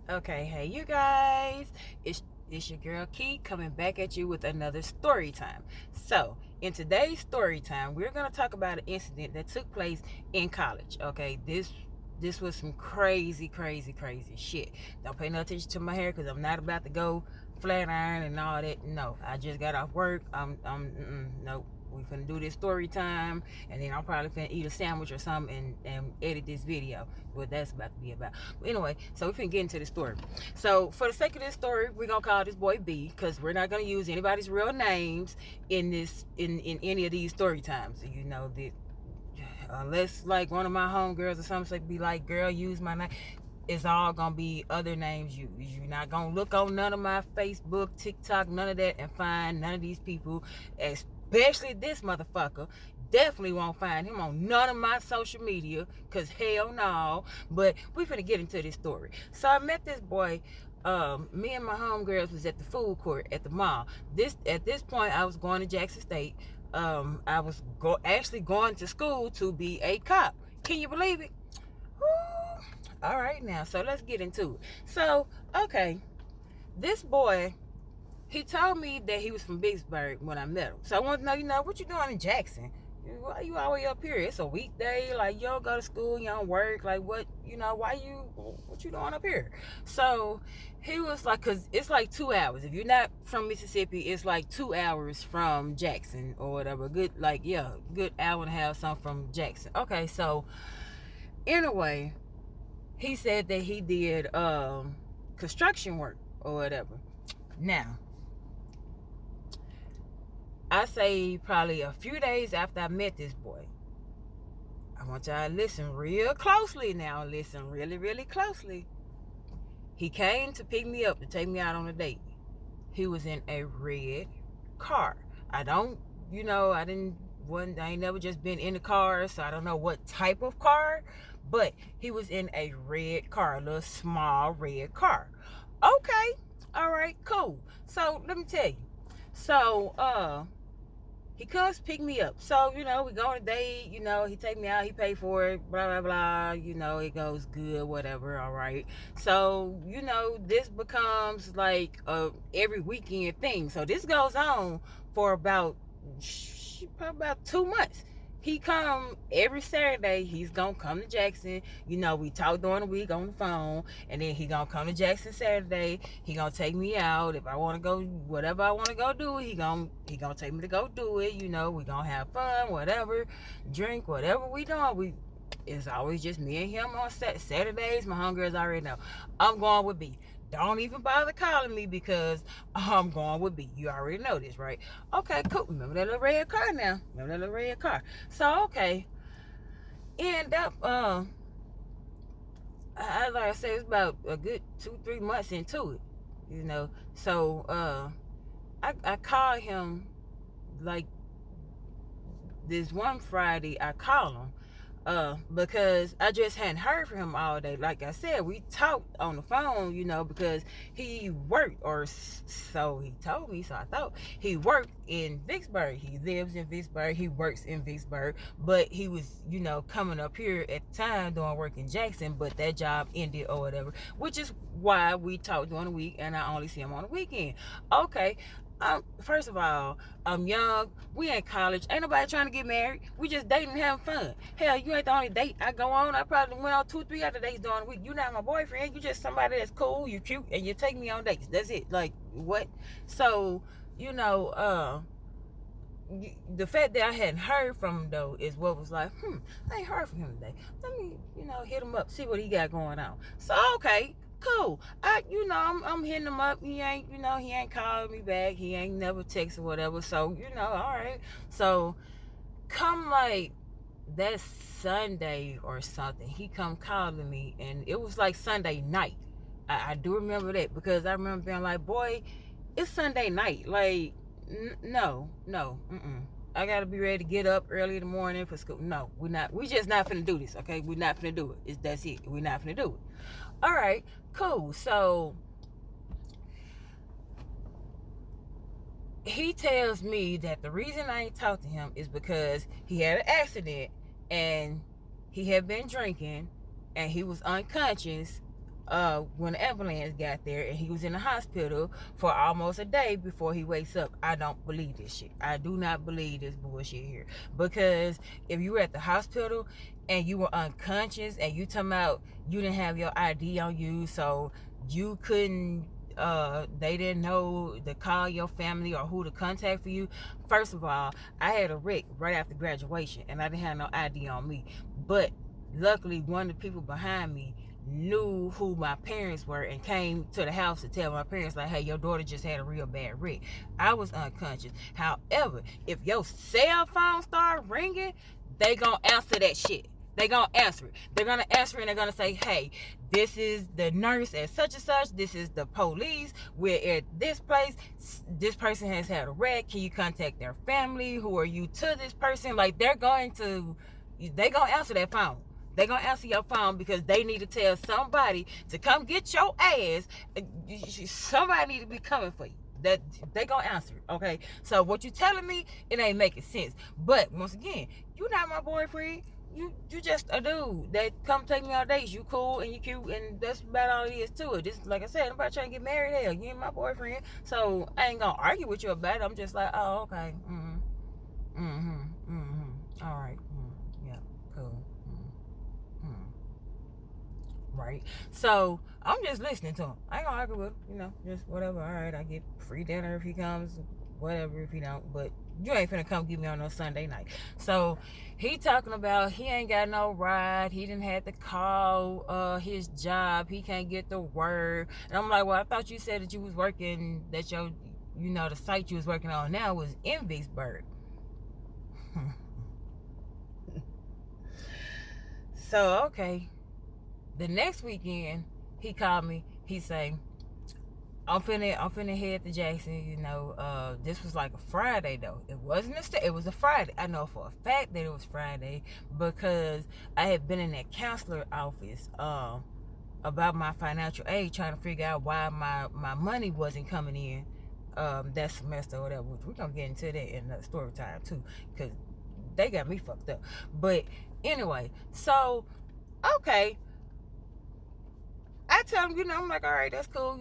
Okay, hey you guys, it's your girl Key coming back at you with another story time. So, in today's story time, we're gonna talk about an incident that took place in college. Okay, this was some crazy shit. Don't pay no attention to my hair because I'm not about to go flat iron and all that. No, I just got off work. Nope. We finna do this story time, and then I'm probably finna eat a sandwich or something and edit this video. What that's about to be about. But anyway, so we finna get into the story. So for the sake of this story, we're gonna call this boy B because we're not gonna use anybody's real names in any of these story times. You know that unless like one of my homegirls or something be like, girl, use my name. It's all gonna be other names used. You're not gonna look on none of my Facebook, TikTok, none of that, and find none of these people, especially this motherfucker. Definitely won't find him on none of my social media, cause hell no. But we finna get into this story. So I met this boy. Me and my homegirls was at the food court at the mall. At this point, I was going to Jackson State. I was actually going to school to be a cop. Can you believe it? Woo. All right, now, so let's get into it. So, okay, this boy, he told me that he was from Vicksburg when I met him. So I want to know, what you doing in Jackson? Why you all the way up here? It's a weekday. Like, you don't go to school, you don't work. Like, what you doing up here? So he was like, because it's like 2 hours. If you're not from Mississippi, it's like 2 hours from Jackson or whatever. Good hour and a half, something from Jackson. Okay, so anyway, he said that he did construction work or whatever. Now, I say probably a few days after I met this boy, I want y'all to listen real closely now. Listen really closely. He came to pick me up to take me out on a date. He was in a red car. I ain't never just been in the car, so I don't know what type of car, but he was in a red car, a little small red car. Okay, all right, cool. So let me tell you. So he comes pick me up. So, we go on a date, he take me out, he pay for it, blah, blah, blah, it goes good, whatever, all right. So, this becomes like every weekend thing. So this goes on for about 2 months. He come every Saturday. He's gonna come to Jackson. We talk during the week on the phone, and then he gonna come to Jackson Saturday. He gonna take me out if I want to go, whatever I want to go do. He gonna take me to go do it. We gonna have fun, whatever, drink, whatever we doing. It's always just me and him on Saturdays. My homegirls already know I'm going with B. Don't even bother calling me because I'm going with B. You already know this, right? Okay, cool. Remember that little red car now? Remember that little red car? So, okay. End up, like I said, it's about a good 2-3 months into it, So, I called him like this one Friday. I called him because I just hadn't heard from him all day. Like I said, we talked on the phone, because he worked, or so he told me. So I thought he worked in Vicksburg. He lives in Vicksburg. He works in Vicksburg, but he was, coming up here at the time doing work in Jackson, but that job ended or whatever, which is why we talked during the week and I only see him on the weekend. Okay. First of all, I'm young. We in college. Ain't nobody trying to get married. We just dating and having fun. Hell, you ain't the only date I go on. I probably went on 2-3 other dates during the week. You not my boyfriend. You just somebody that's cool. You cute, and you take me on dates. That's it. Like what? So the fact that I hadn't heard from him though is what was like, I ain't heard from him today. Let me, hit him up, see what he got going on. So okay. Cool. I'm hitting him up. He ain't calling me back. He ain't never texted or whatever. So, all right. So, come like that Sunday or something, he come calling me, and it was like Sunday night. I do remember that because I remember being like, boy, it's Sunday night. Like, no. I gotta be ready to get up early in the morning for school. No, we're not. We just not finna do this, okay? We're not finna do it. That's it. We're not finna do it. All right, cool. So he tells me that the reason I ain't talked to him is because he had an accident and he had been drinking and he was unconscious when the ambulance got there, and he was in the hospital for almost a day before he wakes up. I don't believe this shit. I do not believe this bullshit here. Because if you were at the hospital and you were unconscious and you talking about you didn't have your ID on you, so you couldn't, they didn't know to call your family or who to contact for you. First of all, I had a wreck right after graduation and I didn't have no ID on me. But luckily, one of the people behind me knew who my parents were and came to the house to tell my parents, like, hey, your daughter just had a real bad wreck. I was unconscious. However, if your cell phone start ringing, they gonna answer that shit. They gonna answer it. They're gonna answer it and they're gonna say, hey, this is the nurse at such and such. This is the police. We're at this place. This person has had a wreck. Can you contact their family? Who are you to this person? Like, they gonna answer that phone. They're going to answer your phone because they need to tell somebody to come get your ass. Somebody need to be coming for you. That they going to answer it, okay? So what you telling me, it ain't making sense. But once again, you not my boyfriend. You just a dude that come take me on dates. You cool and you cute, and that's about all it is to it. This, like I said, nobody trying to get married. Hell, you ain't my boyfriend. So I ain't going to argue with you about it. I'm just like, oh, okay. All right. Yeah, cool. Right, so I'm just listening to him. I ain't gonna argue with him, just whatever. All right, I get free dinner if he comes, whatever if he don't, but you ain't finna come get me on no Sunday night. So he talking about he ain't got no ride, he didn't have to call his job, he can't get the word. And I'm like, well, I thought you said that you was working, that your, the site you was working on now was in Vicksburg. So okay, the next weekend, he called me. He say, I'm finna head to Jackson. This was like a Friday though. It wasn't it was a Friday. I know for a fact that it was Friday because I had been in that counselor office about my financial aid, trying to figure out why my money wasn't coming in that semester or whatever. Which we're gonna get into that in the story time too, because they got me fucked up. But anyway, so okay. I tell him, I'm like, all right, that's cool,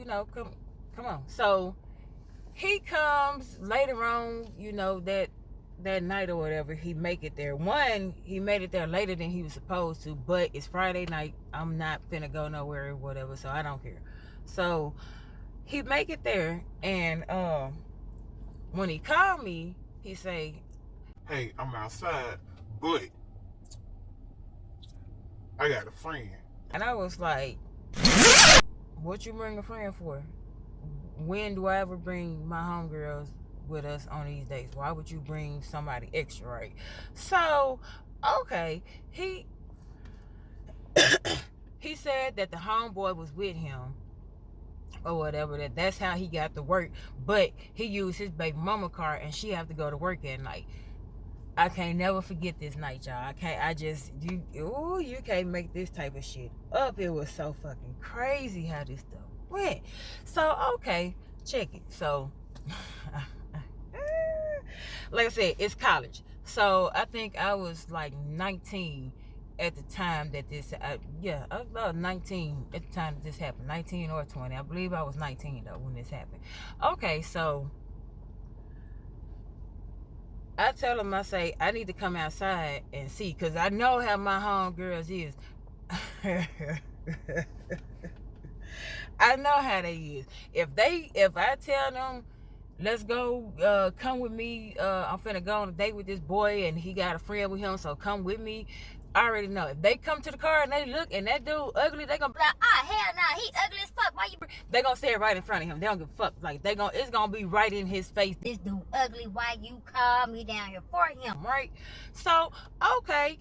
come on. So he comes later on, that night or whatever, he make it there. He made it there later than he was supposed to, but it's Friday night. I'm not finna go nowhere or whatever, so I don't care. So he make it there, and when he called me, he say, hey, I'm outside, but I got a friend. And I was like, what you bring a friend for? When do I ever bring my homegirls with us on these dates? Why would you bring somebody extra, right? So, okay, he said that the homeboy was with him or whatever, that's how he got to work, but he used his baby mama car and she have to go to work at night. I can't never forget this night, y'all. You can't make this type of shit up. It was so fucking crazy how this stuff went. So, okay, check it. So, like I said, it's college. So, I think I was like 19 at the time that this, I was about 19 at the time that this happened. 19 or 20. I believe I was 19, though, when this happened. Okay, so I tell him, I say, I need to come outside and see, because I know how my homegirls is. I know how they is. If I tell them, let's go, come with me, I'm finna go on a date with this boy and he got a friend with him, so come with me. I already know. If they come to the car and they look and that dude ugly, they gonna be like, hell nah, he ugly as fuck. Why you? They gonna say it right in front of him. They don't give a fuck. Like, it's gonna be right in his face. This dude ugly. Why you call me down here for him? Right? So, okay,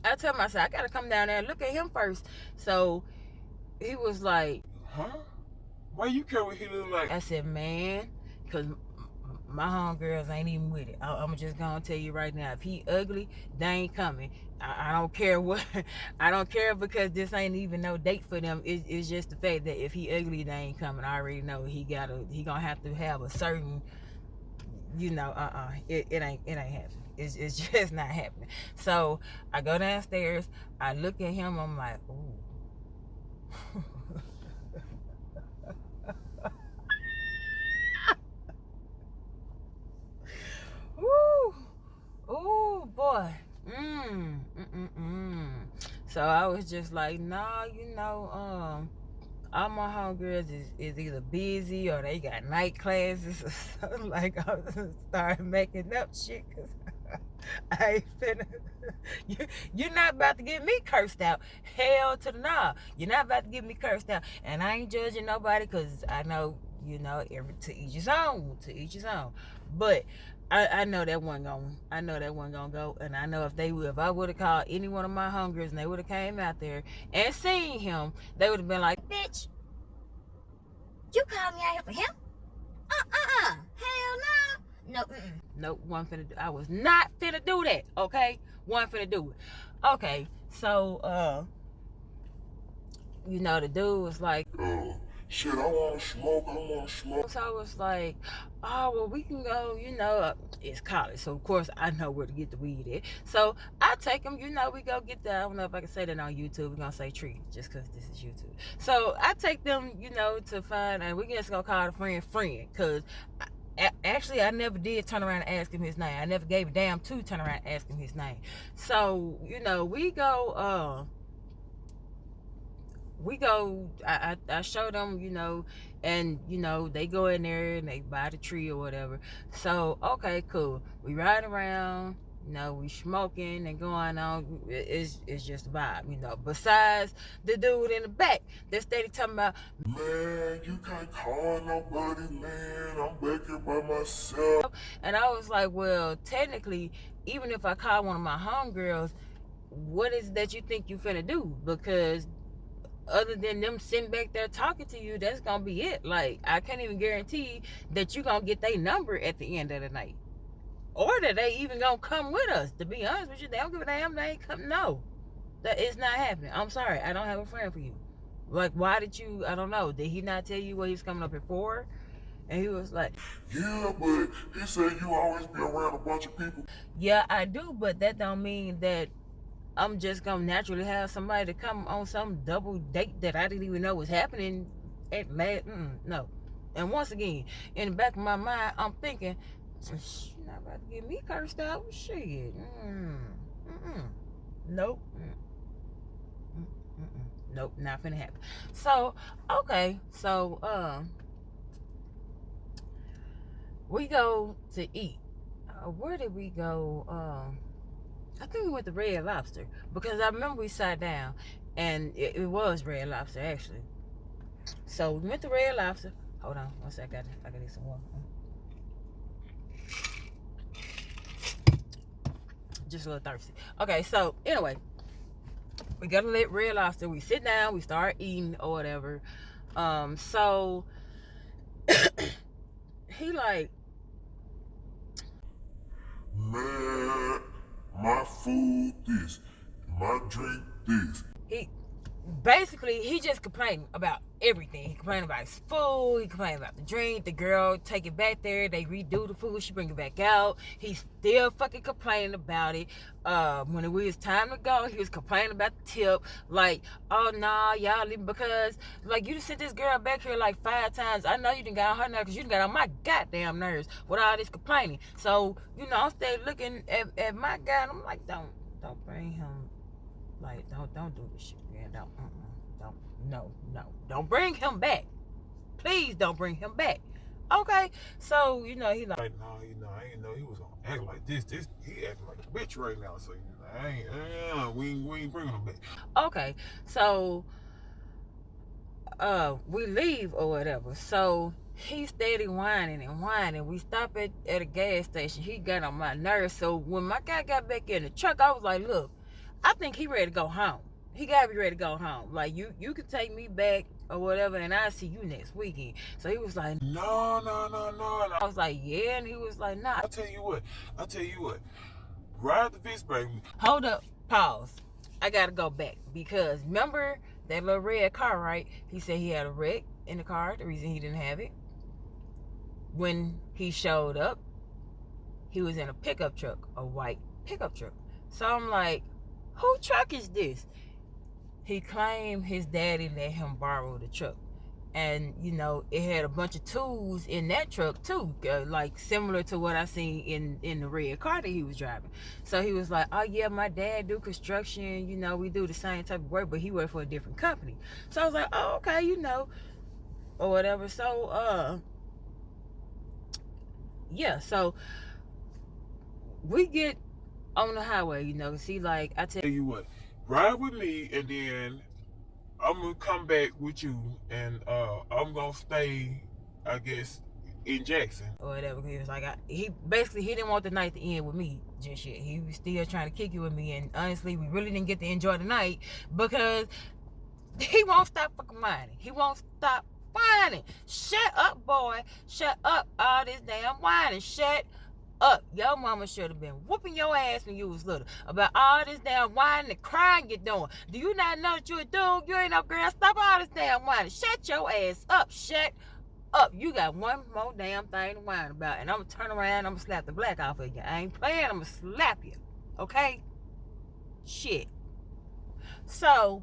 I tell myself, I gotta come down there and look at him first. So he was like, huh? Why you care what he look like? I said, man, because my homegirls ain't even with it. I'm just gonna tell you right now, if he ugly, they ain't coming. I don't care what. I don't care, because this ain't even no date for them. It's just the fact that if he ugly, they ain't coming. I already know he gonna have to have a certain, it ain't happening. It's just not happening. So I go downstairs, I look at him, I'm like, ooh. Ooh, ooh, boy. So I was just like, nah, all my homegirls is either busy or they got night classes or something. Like, I was started making up shit because I ain't finna. You're not about to get me cursed out. Hell to the nah. You're not about to get me cursed out. And I ain't judging nobody because I know, to each his own. To each his own. But I know that wasn't gonna go. And I know if I would have called any one of my homegirls and they would have came out there and seen him, they would have been like, bitch, you called me out here for him? Hell no. Nope, I was not finna do that, okay? Wasn't finna do it. Okay, so, the dude was like, shit, I want to smoke. So I was like, oh, well, we can go, it's college. So, of course, I know where to get the weed at. So, I take him, we go get that. I don't know if I can say that on YouTube. We're going to say tree just because this is YouTube. So, I take them, to find, and we just going to call the friend because actually, I never did turn around and ask him his name. I never gave a damn to turn around and ask him his name. So, we go, I show them, and, they go in there and they buy the tree or whatever. So, okay, cool. We ride around, we smoking and going on. It's just a vibe, Besides the dude in the back that steady talking about, man, you can't call nobody, man. I'm back here by myself. And I was like, well, technically, even if I call one of my homegirls, what is that you think you finna do? Because other than them sitting back there talking to you, that's gonna be it. Like, I can't even guarantee that you gonna get their number at the end of the night, or that they even gonna come with us. To be honest with you, they don't give a damn. They ain't come. No, that is not happening. I'm sorry, I don't have a friend for you. Like, why did you? I don't know. Did he not tell you what he was coming up here for? And he was like, yeah, but he said you always be around a bunch of people. Yeah, I do, but that don't mean that I'm just gonna naturally have somebody to come on some double date that I didn't even know was happening at last. No. And once again, in the back of my mind, I'm thinking, she's not about to get me cursed out. Shit. Nope. Nope, not finna happen. So, okay. So, we go to eat. Where did we go? I think we went to Red Lobster because I remember we sat down and it was Red Lobster actually. So we went to Red Lobster. Hold on, one second. I gotta get some water. Just a little thirsty. Okay, so anyway, we got to Red Lobster. We sit down, we start eating or whatever. So he like, man, my food this, my drink this. He just complained about everything. He complained about his food, he complained about the drink, the girl take it back there, they redo the food, she bring it back out. He's still fucking complaining about it. When it was time to go, he was complaining about the tip. Like, oh nah, y'all leaving because like you just sent this girl back here like 5 times. I know you done got on her nerves because you done got on my goddamn nerves with all this complaining. So, I'm still looking at my guy and I'm like, don't bring him. Like, don't do this shit, man. Don't bring him back. Please don't bring him back. Okay, so he like, no, I ain't know he was gonna act like this. He acting like a bitch right now. So we ain't bringing him back. Okay, so we leave or whatever. So he steady whining and whining. We stop at a gas station. He got on my nerves. So when my guy got back in the truck, I was like, look, I think he ready to go home. He gotta be ready to go home. Like, you can take me back or whatever, and I'll see you next weekend. So he was like, no. I was like, yeah, and he was like, nah. I'll tell you what. Ride the Vicksburg. Hold up, pause. I gotta go back because remember that little red car, right? He said he had a wreck in the car. The reason he didn't have it. When he showed up, he was in a pickup truck, a white pickup truck. So I'm like, who truck is this? He claimed his daddy let him borrow the truck. And, you know, it had a bunch of tools in that truck too, like similar to what I seen in the red car that he was driving. So he was like, oh yeah, my dad do construction, you know, we do the same type of work, but he worked for a different company. So I was like, oh, okay, you know, or whatever. So, yeah, so we get on the highway, you know, see, like, I tell you what, ride with me, and then I'm gonna come back with you, and I'm gonna stay, I guess, in Jackson or whatever. He was like, he didn't want the night to end with me just yet. He was still trying to kick it with me, and honestly, we really didn't get to enjoy the night because he won't stop fucking whining. He won't stop whining. Shut up, boy. Shut up, all this damn whining. Shut up. Your mama should have been whooping your ass when you was little about all this damn whining and crying you're doing. Do you not know that you're a dude? You ain't no girl. Stop all this damn whining. Shut your ass up. Shut up. You got one more damn thing to whine about, and I'm gonna turn around, I'm gonna slap the black off of you. I ain't playing, I'm gonna slap you. Okay? Shit. So,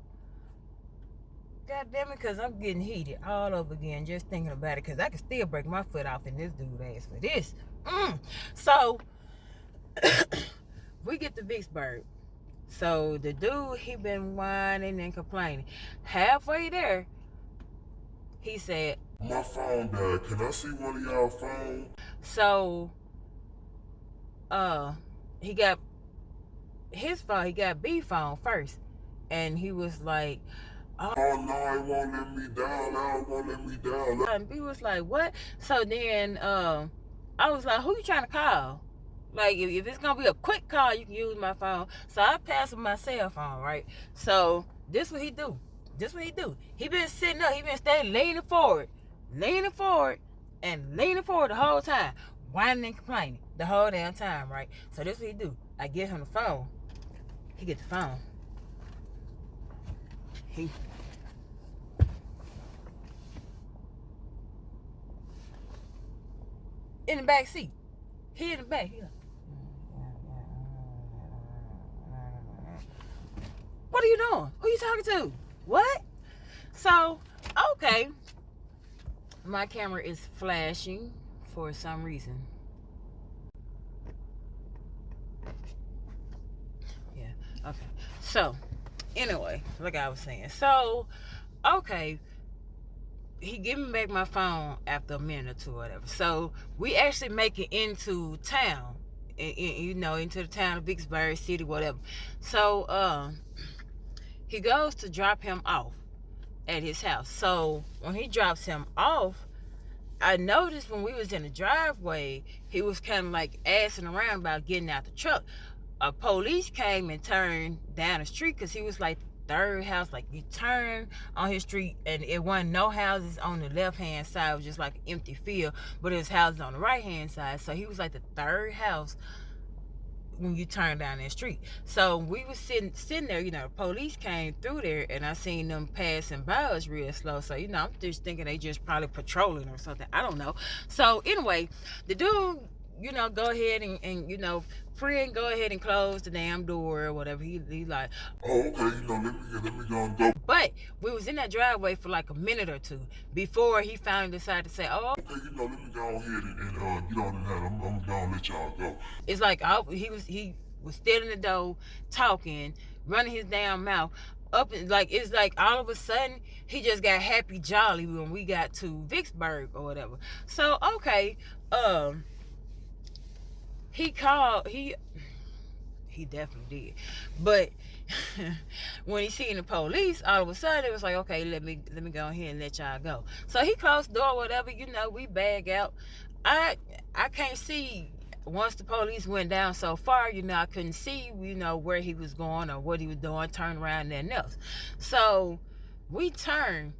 God damn it, because I'm getting heated all over again just thinking about it, because I can still break my foot off in this dude's ass for this. So, we get to Vicksburg. So, the dude, he been whining and complaining. Halfway there, he said, my phone died. Can I see one of y'all phones? So, he got his phone. He got B phone first, and he was like, "Oh no, it won't let me down. It won't let me down." And B was like, "What?" So then, I was like, "Who you trying to call? Like, if it's gonna be a quick call, you can use my phone." So I passed him my cell phone, right? So this what he do. He been sitting up. He been staying leaning forward, and leaning forward the whole time, whining and complaining the whole damn time, right? So this what he do. I give him the phone. He get the phone. He in the back seat. He in the back. He like, what are you doing? Who you talking to? What? So, okay. My camera is flashing for some reason. Yeah, okay. So, anyway, like I was saying. So, okay. He give me back my phone after a minute or two or whatever. So, we actually make it into town. You know, into the town of Vicksburg City, whatever. So, he goes to drop him off at his house. So when he drops him off, I noticed when we was in the driveway, he was kind of like assing around about getting out the truck. A police came and turned down the street because he was like the third house. Like, you turn on his street and it wasn't no houses on the left hand side. It was just like an empty field, but there's houses on the right hand side. So he was like the third house when you turn down that street. So we was sitting there, you know, the police came through there, and I seen them passing by us real slow. So, you know, I'm just thinking they just probably patrolling or something. I don't know. So anyway, the dude, you know, go ahead and you know, friend, go ahead and close the damn door or whatever. He like, oh, okay, you know, let me go and go. But we was in that driveway for like a minute or two before he finally decided to say, oh, okay, you know, let me go ahead and get on in there. I'm gonna let y'all go. It's like, he was still in the door talking, running his damn mouth up, and like, it's like all of a sudden he just got happy jolly when we got to Vicksburg or whatever. So okay, he called, he definitely did, but when he seen the police, all of a sudden it was like, okay, let me go ahead and let y'all go. So he closed the door, whatever, you know, we bag out. I can't see. Once the police went down so far, you know, I couldn't see, you know, where he was going or what he was doing, turn around and nothing else. So we turned.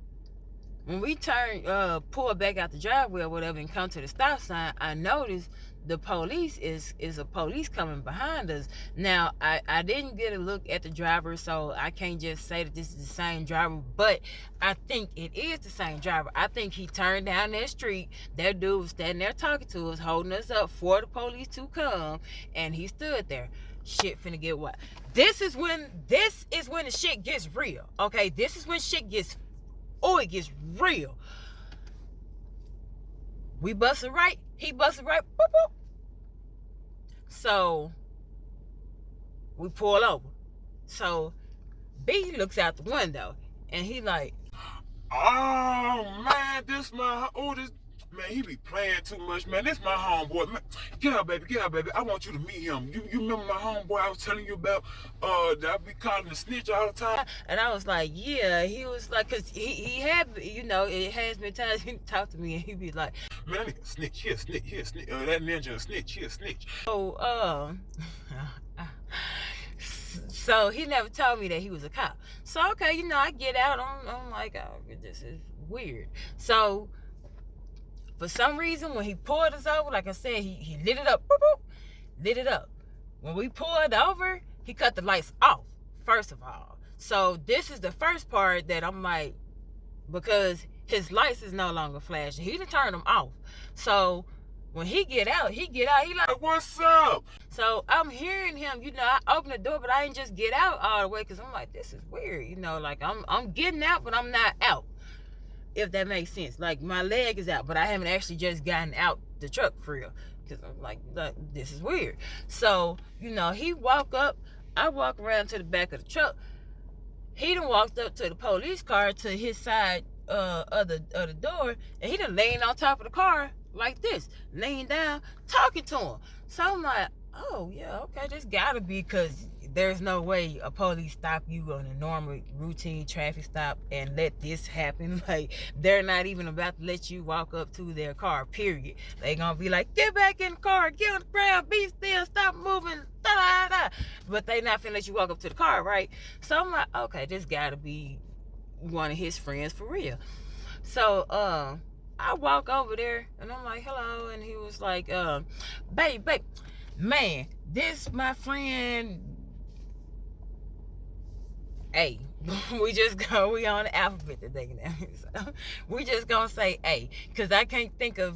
When we pull back out the driveway or whatever and come to the stop sign, I noticed the police is a police coming behind us. Now I didn't get a look at the driver, so I can't just say that this is the same driver, but I think it is the same driver. I think he turned down that street. That dude was standing there talking to us, holding us up for the police to come, and he stood there. Shit finna get what? This is when the shit gets real. Okay, this is when shit gets it gets real. We busted right, he busted right, boop, boop. So we pull over. So B looks out the window and he like, oh man, this man, he be playing too much, man. This my homeboy, man. Get out, baby, I want you to meet him. You remember my homeboy I was telling you about, that I be calling the snitch all the time? And I was like, yeah. He was like, cause he had, you know, it has been times he talked to me and he be like, man, that nigga snitch, he a snitch, that ninja a snitch, he a snitch. So he never told me that he was a cop. So okay, you know, I get out, I'm like, oh, this is weird. So for some reason, when he pulled us over, like I said, he lit it up, boop, boop, lit it up. When we pulled over, he cut the lights off, first of all. So this is the first part that I'm like, because his lights is no longer flashing. He done turned them off. So when he get out, he like, what's up? So I'm hearing him, you know, I open the door, but I ain't just get out all the way, because I'm like, this is weird, you know, like I'm getting out, but I'm not out, if that makes sense. Like my leg is out, but I haven't actually just gotten out the truck for real, because I'm like, this is weird. So, you know, he walk up, I walk around to the back of the truck. He done walked up to the police car to his side of the door, and he done laying on top of the car like this, laying down, talking to him. So I'm like, oh yeah, okay, this gotta be, because there's no way a police stop you on a normal routine traffic stop and let this happen. Like, they're not even about to let you walk up to their car, period. They gonna be like, get back in the car, get on the ground, be still, stop moving, da da da. But they not finna let you walk up to the car, right? So I'm like, okay, this gotta be one of his friends for real. So I walk over there and I'm like, hello, and he was like, babe, man, this my friend A. we on the alphabet today now. So we just gonna say A, because I can't think of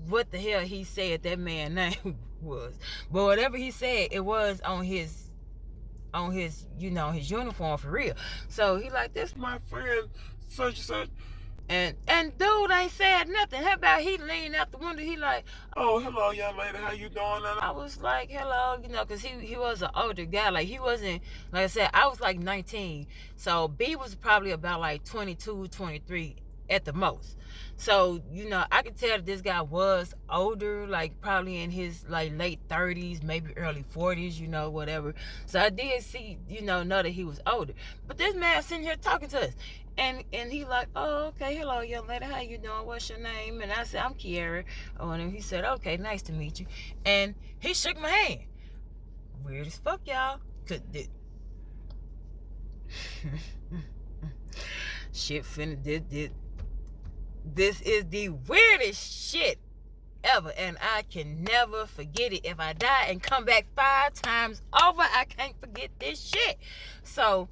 what the hell he said that man's name was. But whatever he said, it was on his, you know, his uniform for real. So he like, this my friend such and such. And dude ain't said nothing. How about he leaned out the window, he like, oh, hello, young lady, how you doing? And I was like, hello, you know, because he was an older guy. Like, he wasn't, like I said, I was like 19. So B was probably about like 22, 23 at the most. So, you know, I could tell that this guy was older, like probably in his like late 30s, maybe early 40s, you know, whatever. So I did see, you know that he was older. But this man sitting here talking to us. And he like, oh, okay, hello, young lady, how you doing? What's your name? And I said, I'm Kiara. Oh, and he said, okay, nice to meet you. And he shook my hand. Weird as fuck, y'all. Shit finna did. This is the weirdest shit ever, and I can never forget it. If I die and come back 5 times over, I can't forget this shit. So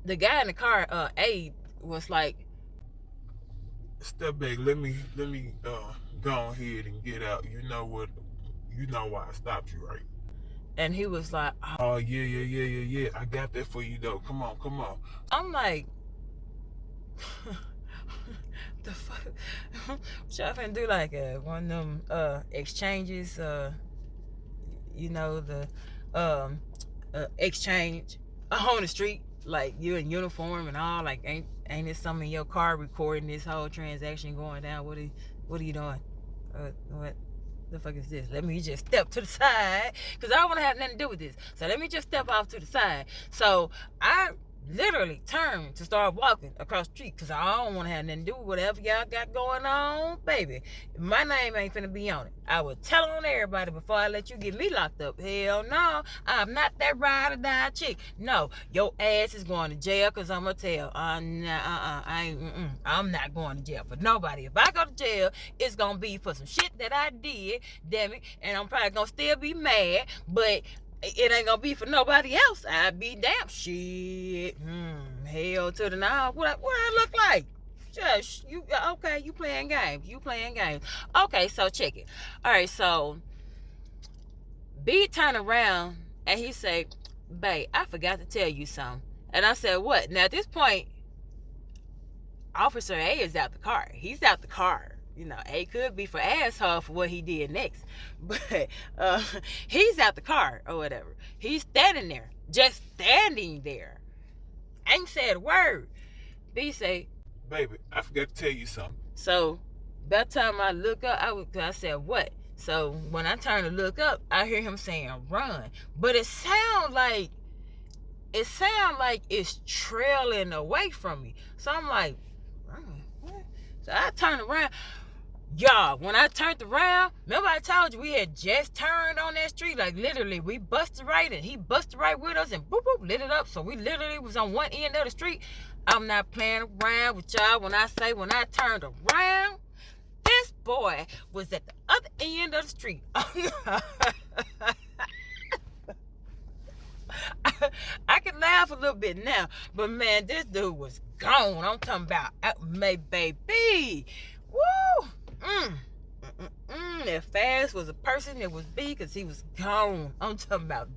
the guy in the car, Abe, was like, step back, let me go ahead and get out. You know why I stopped you, right? And he was like, oh yeah, I got that for you though. Come on. I'm like, the fuck? Y'all finna do like one of them exchanges, you know, the exchange on the street, like you in uniform and all, like ain't it some in your car recording this whole transaction going down? What are you doing? What the fuck is this? Let me just step to the side, because I don't want to have nothing to do with this. So let me just step off to the side. So I literally turned to start walking across the street because I don't want to have nothing to do with whatever y'all got going on, baby. My name ain't finna be on it. I will tell on everybody before I let you get me locked up. Hell no, I'm not that ride or die chick. No, your ass is going to jail because I'm gonna tell. I'm not going to jail for nobody. If I go to jail, it's gonna be for some shit that I did, damn it, and I'm probably gonna still be mad, but it ain't gonna be for nobody else. I be damn shit. Hell to the no. What I look like? Just you okay? You playing games? Okay, so check it. All right, so B turned around and he said, "Babe, I forgot to tell you something." And I said, "What?" Now at this point, Officer A is out the car. He's out the car. You know, A could be for asshole for what he did next. But he's out the car or whatever. He's standing there. Just standing there. Ain't said a word. B say, "Baby, I forgot to tell you something." So, by the time I look up, I said, "What?" So, when I turn to look up, I hear him saying, "Run." But it sounds like it's trailing away from me. So, I'm like, "Run? What?" So, I turn around. Y'all, when I turned around, remember I told you we had just turned on that street? Like, literally, we busted right, and he busted right with us, and boop, boop, lit it up. So we literally was on one end of the street. I'm not playing around with y'all when I say when I turned around, this boy was at the other end of the street. I can laugh a little bit now, but man, this dude was gone. I'm talking about my baby. Woo! If fast was a person, it was B because he was gone. I'm talking about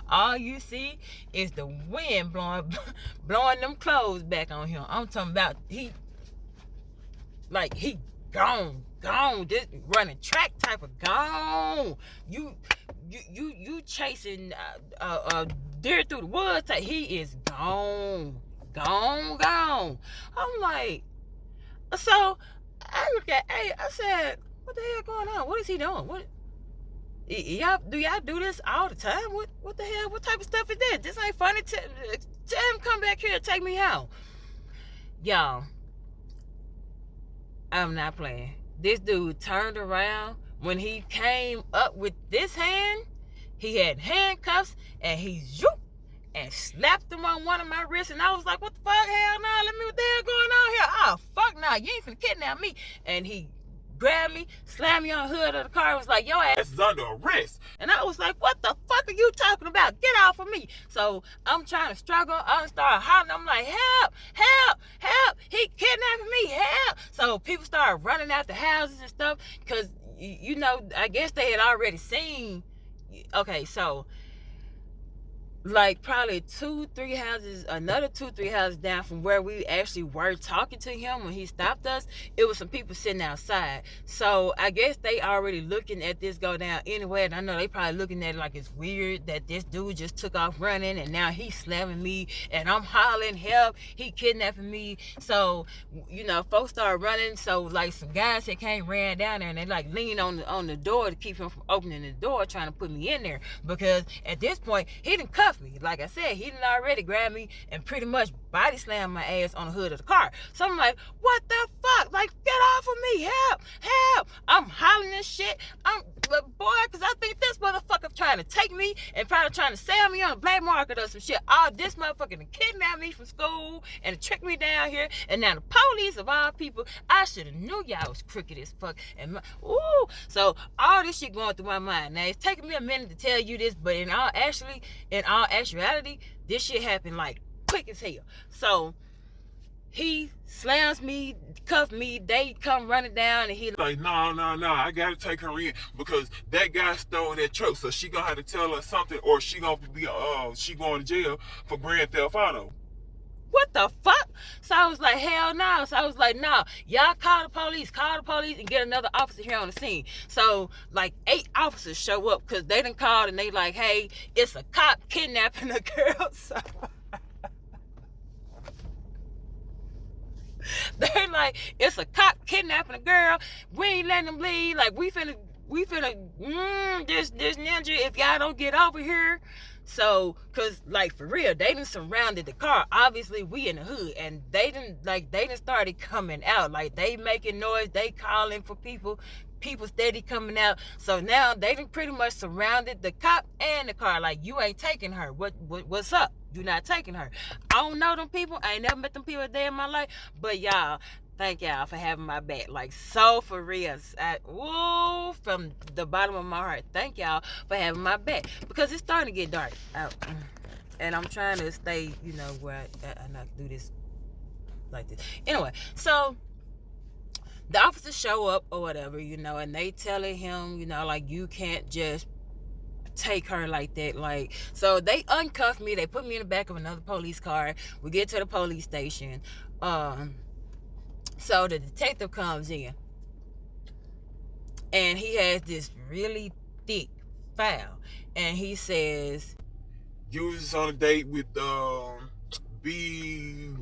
all you see is the wind blowing them clothes back on him. I'm talking about he gone, just running track type of gone. You chasing deer through the woods. He is gone. I'm like, so I look at A. I said, "What the hell going on? What is he doing? What? Y'all do this all the time? What the hell? What type of stuff is this? This ain't funny. Tell him come back here and take me home." Y'all, I'm not playing. This dude turned around. When he came up with this hand, he had handcuffs and he zooped and slapped him on one of my wrists, and I was like, "What the fuck? Hell no, what the hell going on here? Oh, fuck no, you ain't finna kidnap me." And he grabbed me, slammed me on the hood of the car, and was like, "Your ass is under arrest." And I was like, "What the fuck are you talking about? Get off of me." So I'm trying to struggle. I start hollering. I'm like, "Help, help, help. He kidnapping me, help." So people started running out the houses and stuff, because, you know, I guess they had already seen. Okay, so like probably 2-3 houses, another 2-3 houses down from where we actually were talking to him when he stopped us, it was some people sitting outside. So I guess they already looking at this go down anyway, and I know they probably looking at it like it's weird that this dude just took off running and now he's slamming me and I'm hollering help, he kidnapping me. So, you know, folks started running. So like some guys that ran down there and they like leaned on the door to keep him from opening the door, trying to put me in there, because at this point he didn't cuff me. Like I said, he didn't already grab me and pretty much body slam my ass on the hood of the car. So I'm like, "What the fuck? Like, get off of me, help. I'm hollering this shit. Boy, because I think this motherfucker trying to take me and probably trying to sell me on a black market or some shit. This motherfucker to kidnap me from school and to trick me down here. And now the police of all people, I should have knew y'all was crooked as fuck." And so all this shit going through my mind. Now it's taking me a minute to tell you this, but in all actuality, this shit happened like quick as hell. So he slams me, cuff me, they come running down, and he like, no, I gotta take her in because that guy stole that truck, so she gonna have to tell us something, or she gonna be she going to jail for grand theft auto. What the fuck? So I was like, hell no. So I was like, no, y'all call the police and get another officer here on the scene. So like 8 officers show up because they done called and they like, "Hey, it's a cop kidnapping a girl." So they're like, "It's a cop kidnapping a girl. We ain't letting them leave. Like we finna this ninja if y'all don't get over here." So, cause like for real, they done surrounded the car. Obviously, we in the hood, and they done started coming out. Like they making noise, they calling for people. People steady coming out. So now they done pretty much surrounded the cop and the car. Like, you ain't taking her. What's up? You not taking her. I don't know them people. I ain't never met them people a day in my life. But y'all, thank y'all for having my back. Like, so for real. From the bottom of my heart, thank y'all for having my back. Because it's starting to get dark out. And I'm trying to stay, where I not do this like this. Anyway, so the officers show up or whatever, and they telling him, like, you can't just take her like that. Like, so they uncuffed me. They put me in the back of another police car. We get to the police station. So the detective comes in, and he has this really thick file, and he says, "You was on a date with B.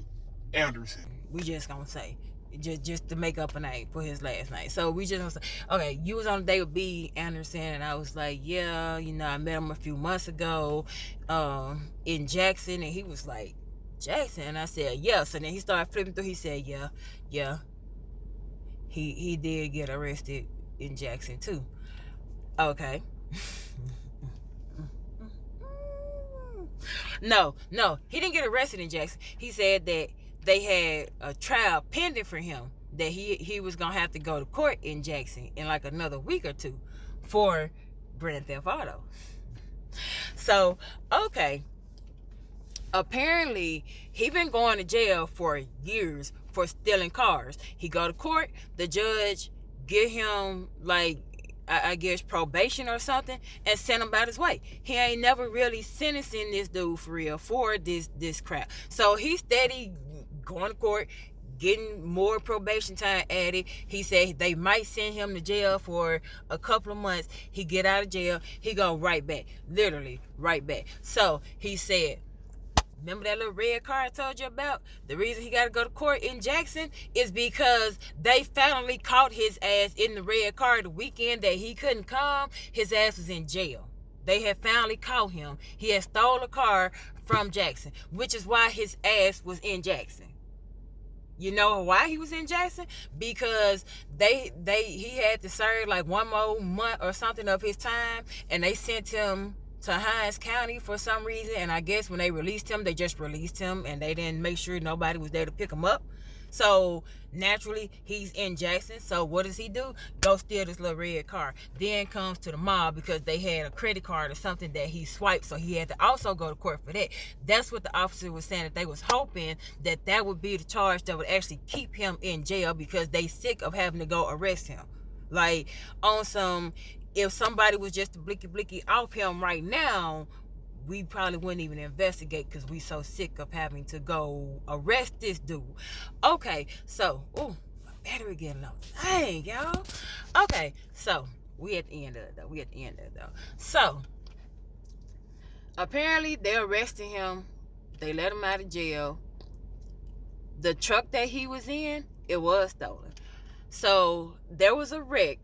Anderson." We just gonna say, just to make up a name for his last name. So we just gonna say, okay, you was on a date with B. Anderson, and I was like, yeah, I met him a few months ago, in Jackson, and he was like, Jackson? And I said, yeah. So then he started flipping through. He said, yeah. He did get arrested in Jackson too. Okay. No, he didn't get arrested in Jackson. He said that they had a trial pending for him, that he was gonna have to go to court in Jackson in like another week or two for grand theft auto. So, okay. Apparently, he been going to jail for years for stealing cars. He go to court, the judge give him, like, I guess probation or something, and send him about his way. He ain't never really sentencing this dude for real for this crap. So he's steady going to court, getting more probation time added. He said they might send him to jail for a couple of months. He get out of jail, he go right back, literally right back. So he said, remember that little red car I told you about? The reason he got to go to court in Jackson is because they finally caught his ass in the red car the weekend that he couldn't come. His ass was in jail. They had finally caught him. He had stole a car from Jackson, which is why his ass was in Jackson. You know why he was in Jackson? Because he had to serve like one more month or something of his time, and they sent him to Hinds County for some reason. And I guess when they released him, they just released him, and they didn't make sure nobody was there to pick him up. So naturally, he's in Jackson. So what does he do? Go steal this little red car. Then comes to the mob because they had a credit card or something that he swiped, so he had to also go to court for that. That's what the officer was saying, that they was hoping that would be the charge that would actually keep him in jail, because they sick of having to go arrest him. Like, on some, if somebody was just to blicky off him right now, we probably wouldn't even investigate, because we so sick of having to go arrest this dude. Okay, so, my battery getting low. Dang, y'all. Okay, so, we at the end of it, though. So, apparently, they arrested him. They let him out of jail. The truck that he was in, it was stolen. So, there was a wreck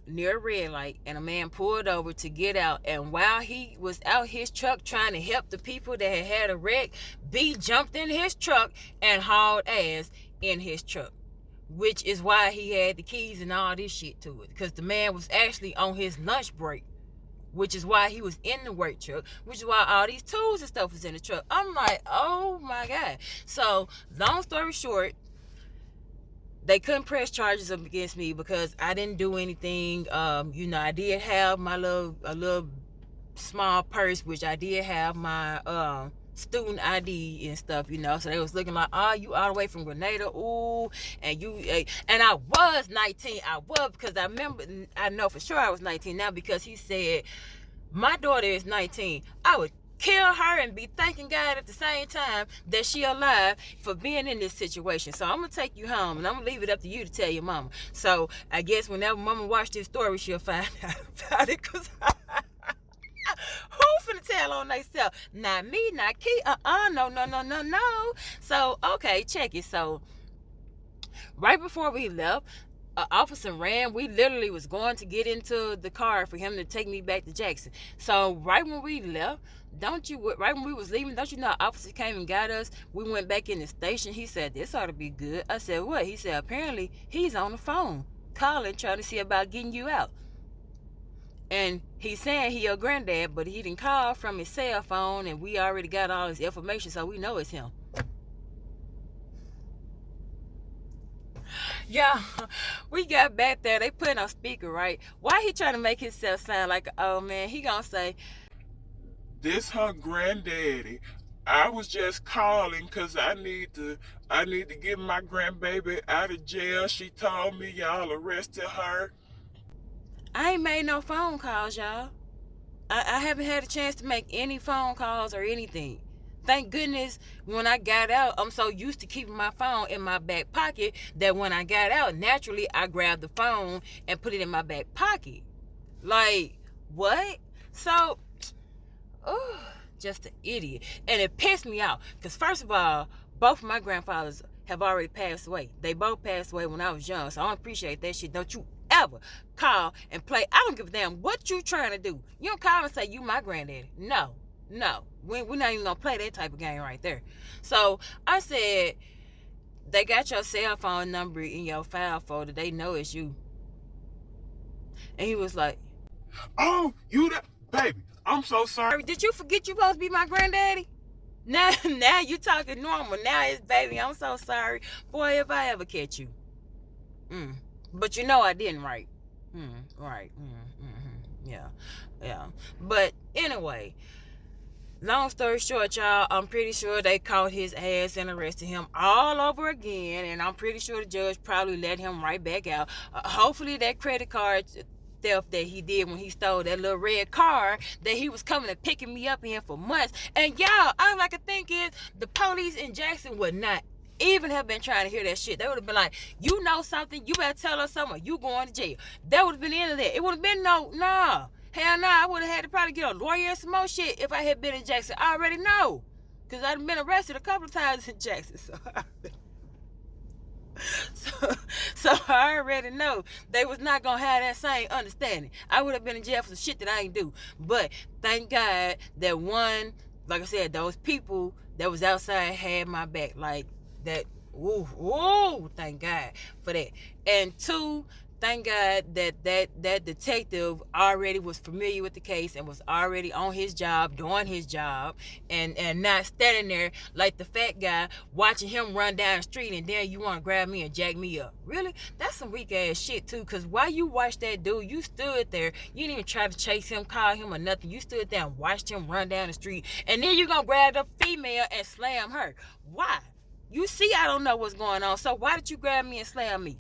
near a red light, and a man pulled over to get out, and while he was out his truck trying to help the people that had a wreck, B jumped in his truck and hauled ass in his truck, which is why he had the keys and all this shit to it, because the man was actually on his lunch break, which is why he was in the work truck, which is why all these tools and stuff was in the truck. I'm like, oh my God. So long story short, they couldn't press charges up against me because I didn't do anything. I did have my a little small purse, which I did have my student ID and stuff, So they was looking like, oh, you all the way from Grenada, ooh, and I was 19. I was, because I know for sure I was 19 now, because he said my daughter is 19. I would kill her and be thanking God at the same time that she alive for being in this situation. So I'm gonna take you home, and I'm gonna leave it up to you to tell your mama. So I guess whenever mama watch this story, she'll find out about it, because who finna tell on themselves? Not me, not Key. No. So okay, check it. So right before we left, an officer ran. We literally was going to get into the car for him to take me back to Jackson. So right when we left, right when we was leaving, don't you know, an officer came and got us. We went back in the station. He said, this ought to be good. I said, what? He said, apparently he's on the phone calling, trying to see about getting you out. And he's saying he your granddad, but he didn't call from his cell phone, and we already got all his information, so we know it's him. Yeah, we got back there. They put on speaker, right? Why he trying to make himself sound like, oh man, he gonna say, this her granddaddy. I was just calling because I need to get my grandbaby out of jail. She told me y'all arrested her. I ain't made no phone calls, y'all. I haven't had a chance to make any phone calls or anything. Thank goodness when I got out, I'm so used to keeping my phone in my back pocket that when I got out, naturally, I grabbed the phone and put it in my back pocket. Like, what? So, just an idiot. And it pissed me off. Because first of all, both of my grandfathers have already passed away. They both passed away when I was young. So I don't appreciate that shit. Don't you ever call and play. I don't give a damn what you trying to do. You don't call and say you my granddaddy. No. We're not even gonna play that type of game right there. So I said, they got your cell phone number in your file folder. They know it's you. And he was like, oh, you that baby. I'm so sorry. Did you forget you supposed to be my granddaddy? Now you talking normal. Now it's baby. I'm so sorry. Boy, if I ever catch you. But you know I didn't, right? Right. Yeah. But anyway, long story short, y'all, I'm pretty sure they caught his ass and arrested him all over again. And I'm pretty sure the judge probably let him right back out. Hopefully that credit card theft that he did when he stole that little red car that he was coming and picking me up in for months. And y'all, all I could think is the police in Jackson would not even have been trying to hear that shit. They would have been like, you know something, you better tell us something, you going to jail. That would have been the end of that. It would have been nah. Hell nah, I would have had to probably get a lawyer and some more shit if I had been in Jackson. I already know. Because I'd been arrested a couple of times in Jackson. So I already know they was not going to have that same understanding. I would have been in jail for some shit that I ain't do. But thank God that one, like I said, those people that was outside had my back. Like that, thank God for that. And two, thank God that detective already was familiar with the case and was already on his job, doing his job, and not standing there like the fat guy watching him run down the street and then you want to grab me and jack me up. Really? That's some weak ass shit too, because while you watched that dude, you stood there, you didn't even try to chase him, call him or nothing. You stood there and watched him run down the street, and then you gonna grab the female and slam her. Why? You see I don't know what's going on, so why did you grab me and slam me?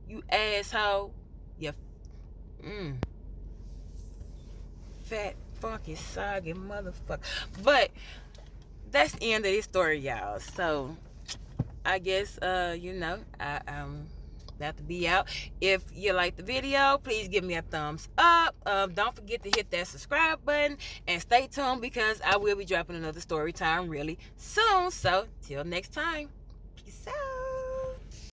You asshole. You fat, funky, soggy motherfucker. But that's the end of this story, y'all. So I guess I have to be out. If you like the video, please give me a thumbs up. Don't forget to hit that subscribe button and stay tuned because I will be dropping another story time really soon. So till next time, peace out.